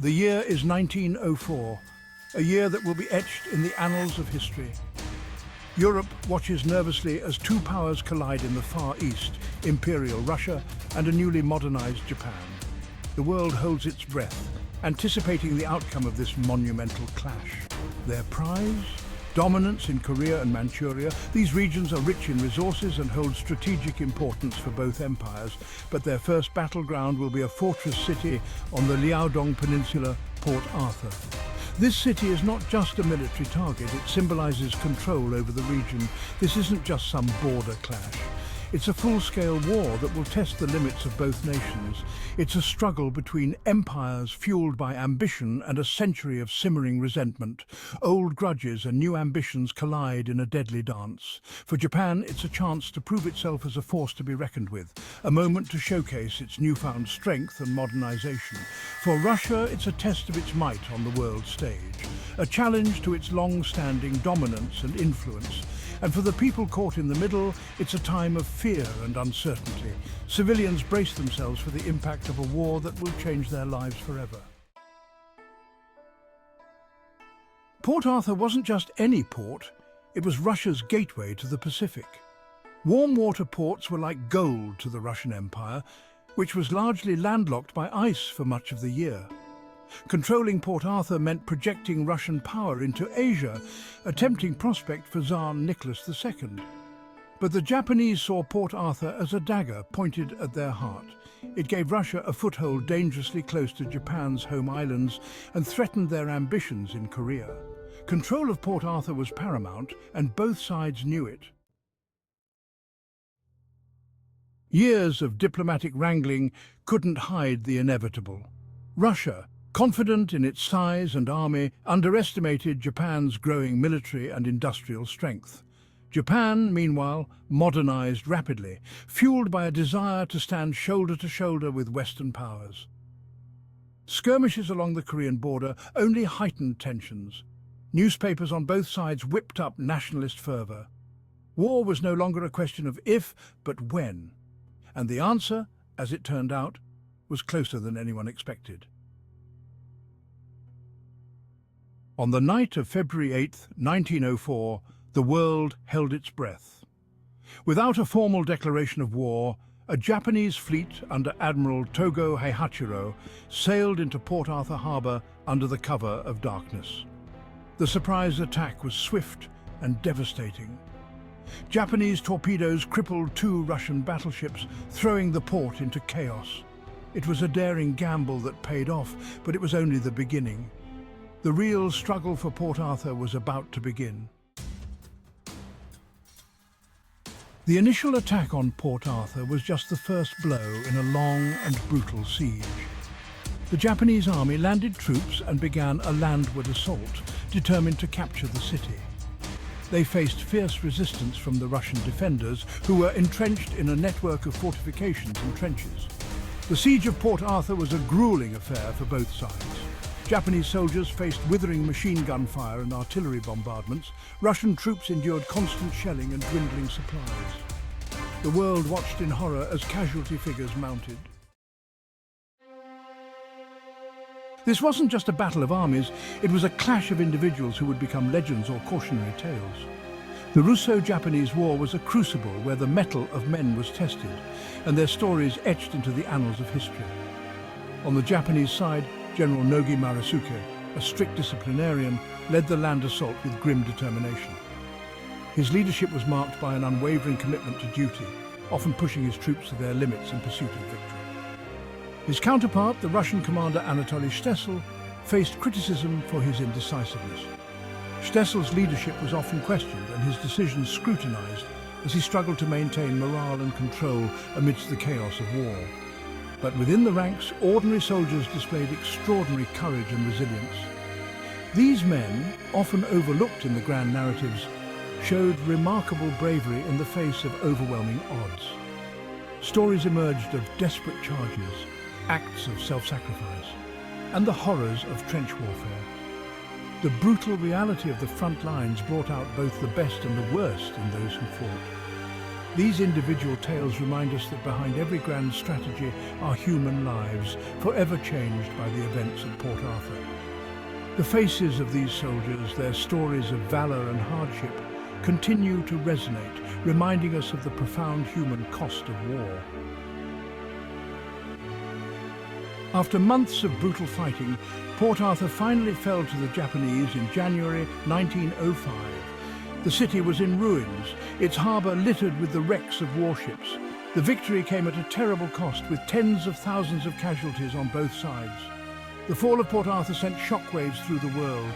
The year is 1904, a year that will be etched in the annals of history. Europe watches nervously as two powers collide in the Far East, Imperial Russia and a newly modernized Japan. The world holds its breath, anticipating the outcome of this monumental clash. Their prize? Dominance in Korea and Manchuria. These regions are rich in resources and hold strategic importance for both empires, but their first battleground will be a fortress city on the Liaodong Peninsula, Port Arthur. This city is not just a military target, it symbolizes control over the region. This isn't just some border clash. It's a full-scale war that will test the limits of both nations. It's a struggle between empires fueled by ambition and a century of simmering resentment. Old grudges and new ambitions collide in a deadly dance. For Japan, it's a chance to prove itself as a force to be reckoned with, a moment to showcase its newfound strength and modernization. For Russia, it's a test of its might on the world stage, a challenge to its long-standing dominance and influence. And for the people caught in the middle, it's a time of fear and uncertainty. Civilians brace themselves for the impact of a war that will change their lives forever. Port Arthur wasn't just any port, it was Russia's gateway to the Pacific. Warm water ports were like gold to the Russian Empire, which was largely landlocked by ice for much of the year. Controlling Port Arthur meant projecting Russian power into Asia, a tempting prospect for Tsar Nicholas II. But the Japanese saw Port Arthur as a dagger pointed at their heart. It gave Russia a foothold dangerously close to Japan's home islands and threatened their ambitions in Korea. Control of Port Arthur was paramount, and both sides knew it. Years of diplomatic wrangling couldn't hide the inevitable. Russia, confident in its size and army, underestimated Japan's growing military and industrial strength. Japan, meanwhile, modernized rapidly, fueled by a desire to stand shoulder to shoulder with Western powers. Skirmishes along the Korean border only heightened tensions. Newspapers on both sides whipped up nationalist fervor. War was no longer a question of if, but when. And the answer, as it turned out, was closer than anyone expected. On the night of February 8, 1904, the world held its breath. Without a formal declaration of war, a Japanese fleet under Admiral Togo Heihachiro sailed into Port Arthur Harbour under the cover of darkness. The surprise attack was swift and devastating. Japanese torpedoes crippled two Russian battleships, throwing the port into chaos. It was a daring gamble that paid off, but it was only the beginning. The real struggle for Port Arthur was about to begin. The initial attack on Port Arthur was just the first blow in a long and brutal siege. The Japanese army landed troops and began a landward assault, determined to capture the city. They faced fierce resistance from the Russian defenders, who were entrenched in a network of fortifications and trenches. The siege of Port Arthur was a grueling affair for both sides. Japanese soldiers faced withering machine gun fire and artillery bombardments. Russian troops endured constant shelling and dwindling supplies. The world watched in horror as casualty figures mounted. This wasn't just a battle of armies, it was a clash of individuals who would become legends or cautionary tales. The Russo-Japanese War was a crucible where the mettle of men was tested, and their stories etched into the annals of history. On the Japanese side, General Nogi Maresuke, a strict disciplinarian, led the land assault with grim determination. His leadership was marked by an unwavering commitment to duty, often pushing his troops to their limits in pursuit of victory. His counterpart, the Russian commander Anatoly Stessel, faced criticism for his indecisiveness. Stetsel's leadership was often questioned and his decisions scrutinized as he struggled to maintain morale and control amidst the chaos of war. But within the ranks, ordinary soldiers displayed extraordinary courage and resilience. These men, often overlooked in the grand narratives, showed remarkable bravery in the face of overwhelming odds. Stories emerged of desperate charges, acts of self-sacrifice, and the horrors of trench warfare. The brutal reality of the front lines brought out both the best and the worst in those who fought. These individual tales remind us that behind every grand strategy are human lives, forever changed by the events at Port Arthur. The faces of these soldiers, their stories of valor and hardship, continue to resonate, reminding us of the profound human cost of war. After months of brutal fighting, Port Arthur finally fell to the Japanese in January 1905. The city was in ruins, its harbour littered with the wrecks of warships. The victory came at a terrible cost, with tens of thousands of casualties on both sides. The fall of Port Arthur sent shockwaves through the world.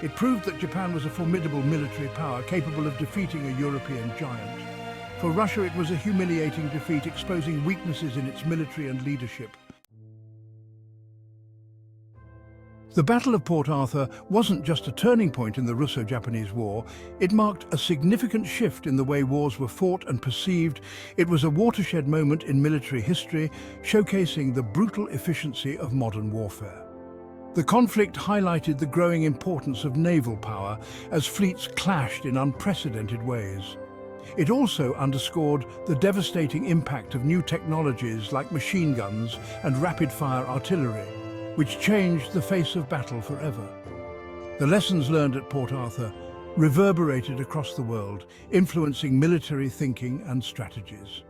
It proved that Japan was a formidable military power capable of defeating a European giant. For Russia, it was a humiliating defeat, exposing weaknesses in its military and leadership. The Battle of Port Arthur wasn't just a turning point in the Russo-Japanese War, it marked a significant shift in the way wars were fought and perceived. It was a watershed moment in military history, showcasing the brutal efficiency of modern warfare. The conflict highlighted the growing importance of naval power as fleets clashed in unprecedented ways. It also underscored the devastating impact of new technologies like machine guns and rapid-fire artillery, which changed the face of battle forever. The lessons learned at Port Arthur reverberated across the world, influencing military thinking and strategies.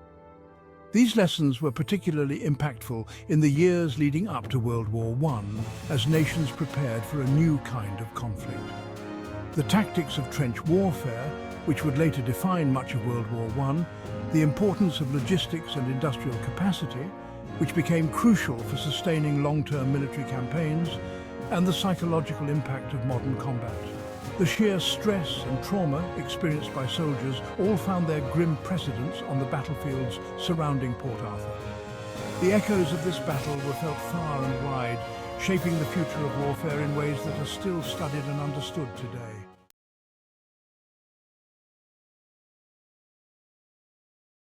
These lessons were particularly impactful in the years leading up to World War I, as nations prepared for a new kind of conflict. The tactics of trench warfare, which would later define much of World War I, the importance of logistics and industrial capacity, which became crucial for sustaining long-term military campaigns, and the psychological impact of modern combat. The sheer stress and trauma experienced by soldiers all found their grim precedents on the battlefields surrounding Port Arthur. The echoes of this battle were felt far and wide, shaping the future of warfare in ways that are still studied and understood today.